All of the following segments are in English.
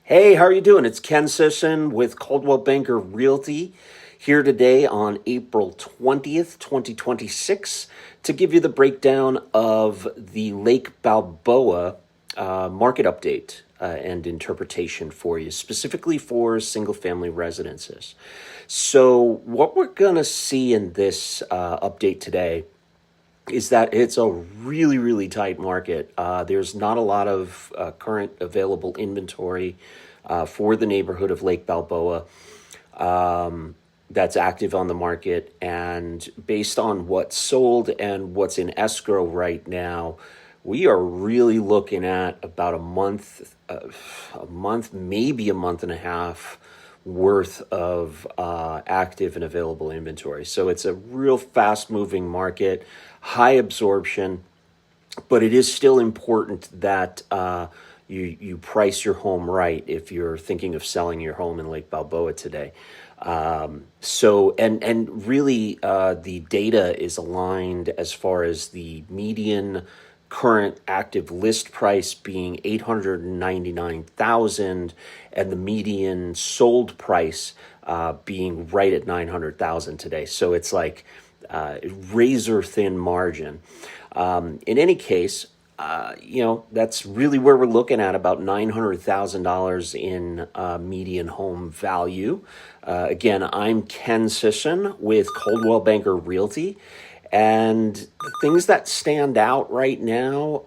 Hey, how are you doing? It's Ken Sisson with Coldwell Banker Realty here today on April 20th, 2026 to give you the breakdown of the Lake Balboa market update and interpretation for you, specifically for single family residences. So, what we're going to see in this update today is that it's a really, really tight market. There's not a lot of current available inventory for the neighborhood of Lake Balboa that's active on the market. And based on what's sold and what's in escrow right now, we are really looking at about a month, maybe a month and a half worth of active and available inventory. So it's a real fast moving market, high absorption, but it is still important that you price your home right if you're thinking of selling your home in Lake Balboa today. And really, the data is aligned as far as the median current active list price being 899,000 and the median sold price being right at 900,000 today. So it's like razor thin margin. In any case, that's really where we're looking at about $900,000 in median home value. Again, I'm Ken Sisson with Coldwell Banker Realty. And the things that stand out right now,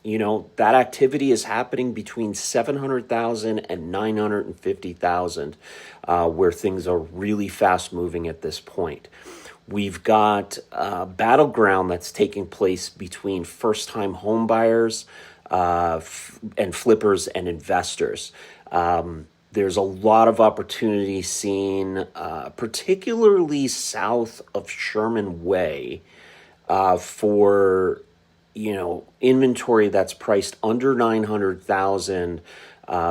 that activity is happening between 700,000 and 950,000, where things are really fast moving at this point. We've got a battleground that's taking place between first-time home buyers and flippers and investors. There's a lot of opportunity seen, particularly south of Sherman Way, for inventory that's priced under 900,000,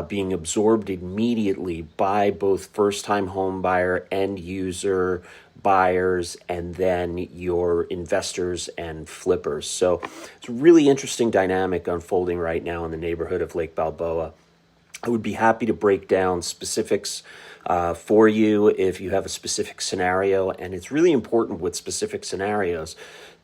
being absorbed immediately by both first-time home buyer, end user buyers, and then your investors and flippers. So it's a really interesting dynamic unfolding right now in the neighborhood of Lake Balboa. I would be happy to break down specifics for you if you have a specific scenario. And it's really important with specific scenarios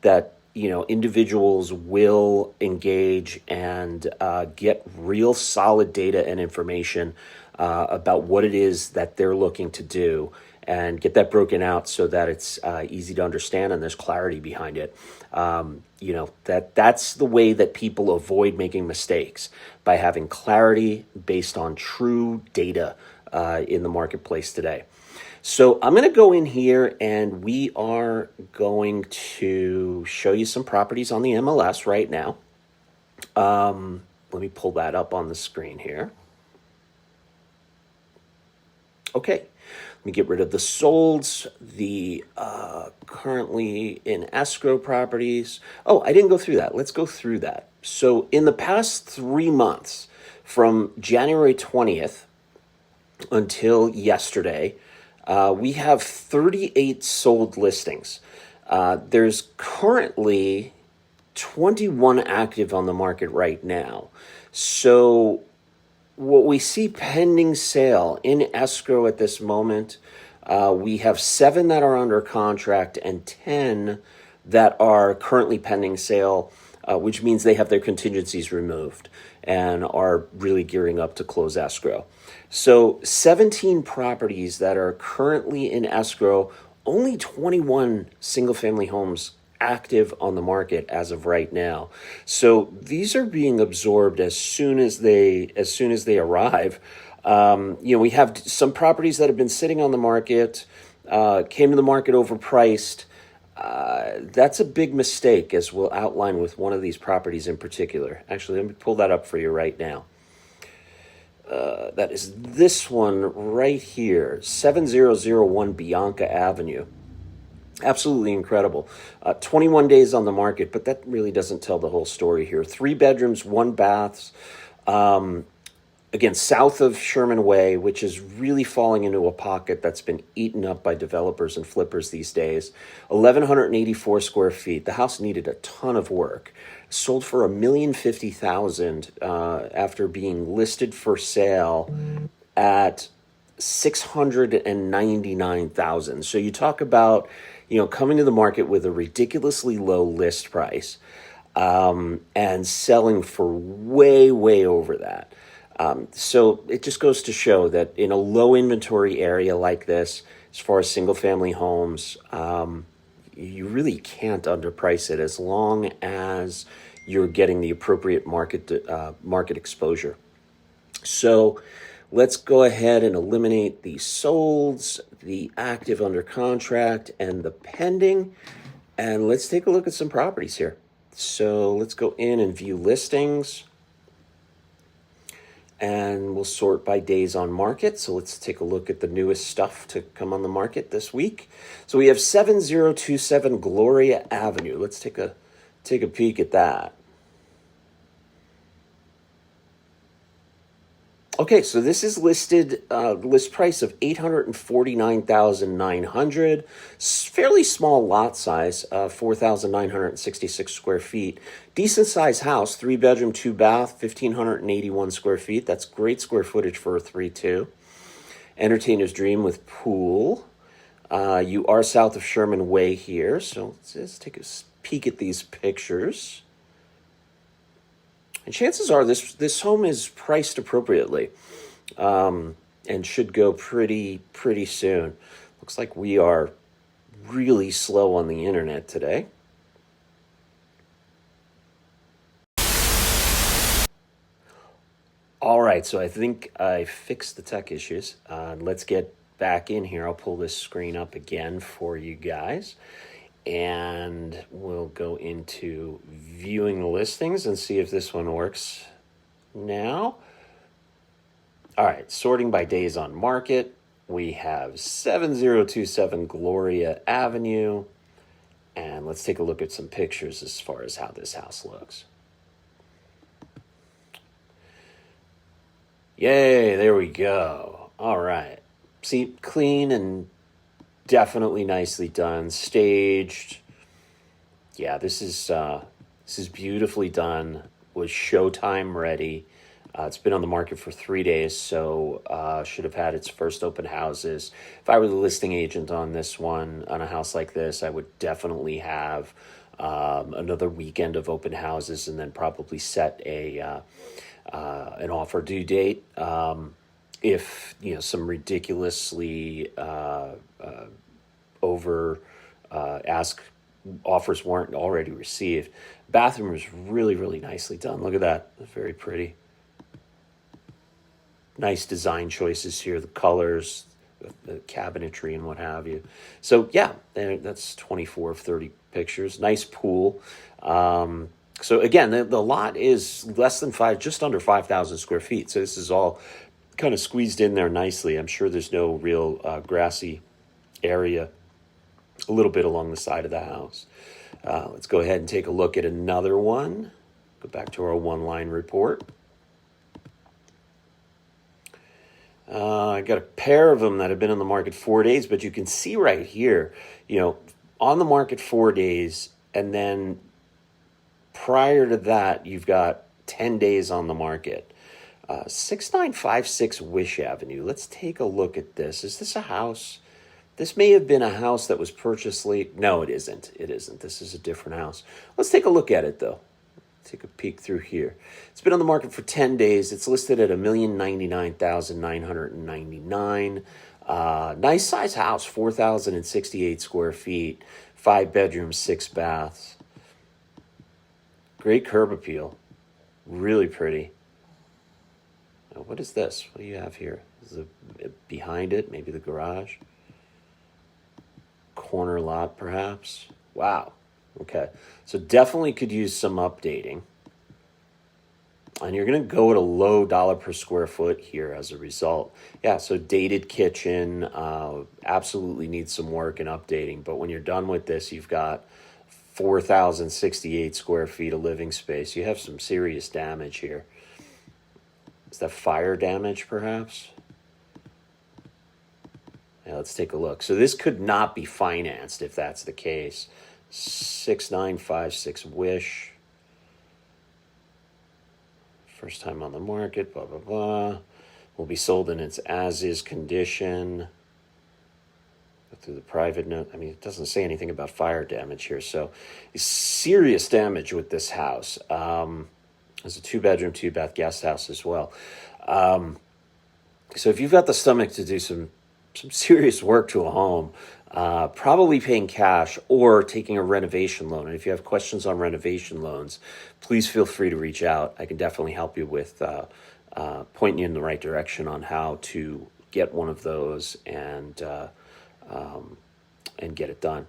that individuals will engage and get real solid data and information about what it is that they're looking to do, and get that broken out so that it's easy to understand and there's clarity behind it. That's the way that people avoid making mistakes, by having clarity based on true data in the marketplace today. So I'm going to go in here and we are going to show you some properties on the MLS right now. Let me pull that up on the screen here. Okay. Let me get rid of the solds, the currently in escrow properties. Oh, I didn't go through that. Let's go through that. So in the past 3 months, from January 20th until yesterday, we have 38 sold listings. There's currently 21 active on the market right now. So what we see pending sale in escrow at this moment, we have 7 that are under contract and 10 that are currently pending sale, which means they have their contingencies removed and are really gearing up to close escrow. So 17 properties that are currently in escrow, only 21 single-family homes active on the market as of right now. So these are being absorbed as soon as they arrive. We have some properties that have been sitting on the market, came to the market overpriced. That's a big mistake, as we'll outline with one of these properties in particular. Actually, let me pull that up for you right now. That is this one right here, 7001 Bianca Avenue. Absolutely incredible. 21 days on the market, but that really doesn't tell the whole story here. 3 bedrooms, 1 bath. Again, south of Sherman Way, which is really falling into a pocket that's been eaten up by developers and flippers these days. 1,184 square feet. The house needed a ton of work. Sold for $1,050,000 after being listed for sale at 699,000. So you talk about, coming to the market with a ridiculously low list price, and selling for way, way over that. So it just goes to show that in a low inventory area like this, as far as single family homes, you really can't underprice it as long as you're getting the appropriate market exposure. So let's go ahead and eliminate the solds, the active under contract, and the pending. And let's take a look at some properties here. So let's go in and view listings. And we'll sort by days on market. So let's take a look at the newest stuff to come on the market this week. So we have 7027 Gloria Avenue. Let's take a peek at that. Okay, so this is listed list price of $849,900. Fairly small lot size, 4,966 square feet. Decent size house, 3-bedroom, 2-bath, 1,581 square feet. That's great square footage for a 3-2. Entertainer's dream with pool. You are south of Sherman Way here, so let's just take a peek at these pictures. And chances are this home is priced appropriately, and should go pretty soon. Looks like we are really slow on the internet today. All right, so I think I fixed the tech issues. Let's get back in here. I'll pull this screen up again for you guys. And we'll go into viewing the listings and see if this one works now. All right, sorting by days on market. We have 7027 Gloria Avenue. And let's take a look at some pictures as far as how this house looks. Yay, there we go. All right. See, clean and definitely nicely done, staged. Yeah, this is beautifully done. Was showtime ready. It's been on the market for 3 days, so should have had its first open houses. If I were the listing agent on this one, on a house like this, I would definitely have another weekend of open houses, and then probably set an offer due date. If some ridiculously over ask offers weren't already received. Bathroom was really nicely done. Look at that, very pretty. Nice design choices here, the colors, the cabinetry, and what have you. So yeah, that's 24 of 30 pictures. Nice pool. So again, the lot is less than just under 5,000 square feet. So this is all kind of squeezed in there nicely. I'm sure there's no real grassy area, a little bit along the side of the house. Let's go ahead and take a look at another one. Go back to our one-line report. I got a pair of them that have been on the market 4 days, but you can see right here, on the market 4 days, and then prior to that, you've got 10 days on the market. 6956 Wish Avenue. Let's take a look at this. Is this a house? This may have been a house that was purchased late. No, it isn't. It isn't. This is a different house. Let's take a look at it, though. Take a peek through here. It's been on the market for 10 days. It's listed at $1,099,999. Nice size house, 4,068 square feet, 5 bedrooms, 6 baths. Great curb appeal. Really pretty. Now, what is this? What do you have here? Is it behind it? Maybe the garage? Corner lot, perhaps? Wow. Okay. So definitely could use some updating. And you're going to go at a low dollar per square foot here as a result. Yeah, so dated kitchen, absolutely needs some work and updating. But when you're done with this, you've got 4,068 square feet of living space. You have some serious damage here. Is that fire damage, perhaps? Yeah, let's take a look. So this could not be financed if that's the case. 6956 Wish. First time on the market, blah, blah, blah. Will be sold in its as-is condition. Go through the private note. I mean, it doesn't say anything about fire damage here. So serious damage with this house. It's a 2-bedroom, 2-bath guest house as well. So if you've got the stomach to do some serious work to a home, probably paying cash or taking a renovation loan. And if you have questions on renovation loans, please feel free to reach out. I can definitely help you with pointing you in the right direction on how to get one of those and get it done.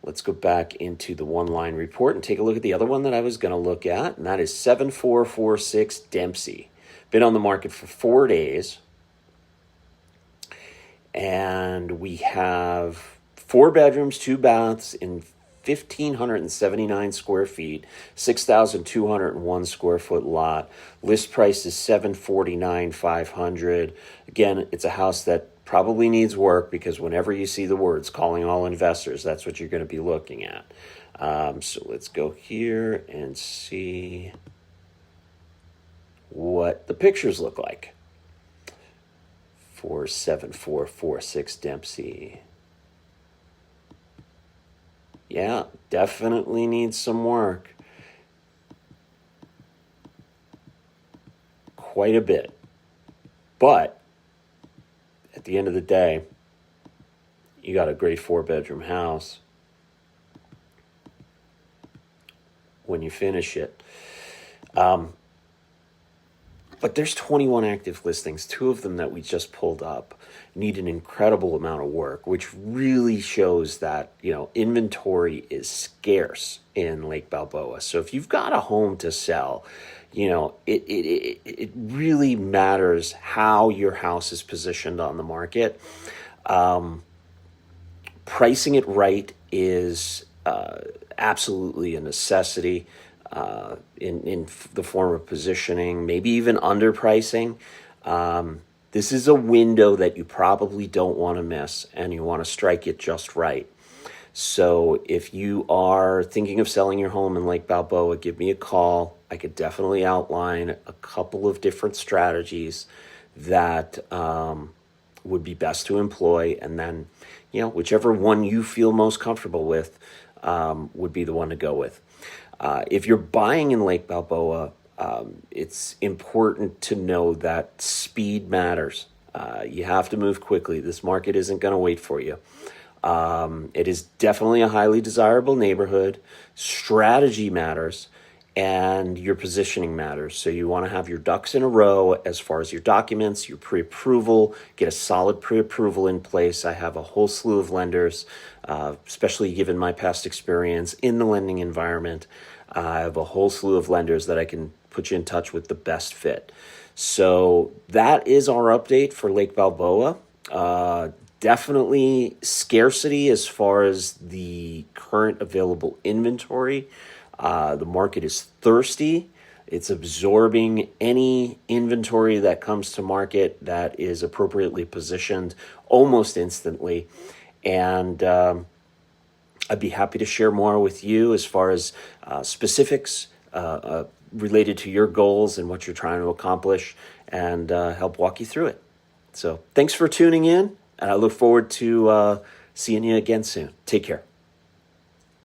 Let's go back into the one-line report and take a look at the other one that I was going to look at, and that is 7446 Dempsey. Been on the market for 4 days. And we have 4 bedrooms, 2 baths in 1,579 square feet, 6,201 square foot lot. List price is $749,500. Again, it's a house that probably needs work because whenever you see the words calling all investors, that's what you're going to be looking at. So let's go here and see what the pictures look like for 7446 Dempsey. Yeah, definitely needs some work. Quite a bit. But at the end of the day, you got a great 4-bedroom house when you finish it. But there's 21 active listings, 2 of them that we just pulled up need an incredible amount of work, which really shows that, inventory is scarce in Lake Balboa. So if you've got a home to sell, it really matters how your house is positioned on the market. Pricing it right is absolutely a necessity. In the form of positioning, maybe even underpricing. This is a window that you probably don't want to miss, and you want to strike it just right. So if you are thinking of selling your home in Lake Balboa, give me a call. I could definitely outline a couple of different strategies that would be best to employ, and then, whichever one you feel most comfortable with would be the one to go with. If you're buying in Lake Balboa, it's important to know that speed matters. You have to move quickly. This market isn't going to wait for you. It is definitely a highly desirable neighborhood. Strategy matters, and your positioning matters. So you want to have your ducks in a row as far as your documents, your pre-approval, get a solid pre-approval in place. I have a whole slew of lenders, especially given my past experience in the lending environment. I have a whole slew of lenders that I can put you in touch with the best fit. So that is our update for Lake Balboa. Definitely scarcity as far as the current available inventory. The market is thirsty. It's absorbing any inventory that comes to market that is appropriately positioned almost instantly. And I'd be happy to share more with you as far as specifics related to your goals and what you're trying to accomplish, and help walk you through it. So thanks for tuning in, and I look forward to seeing you again soon. Take care.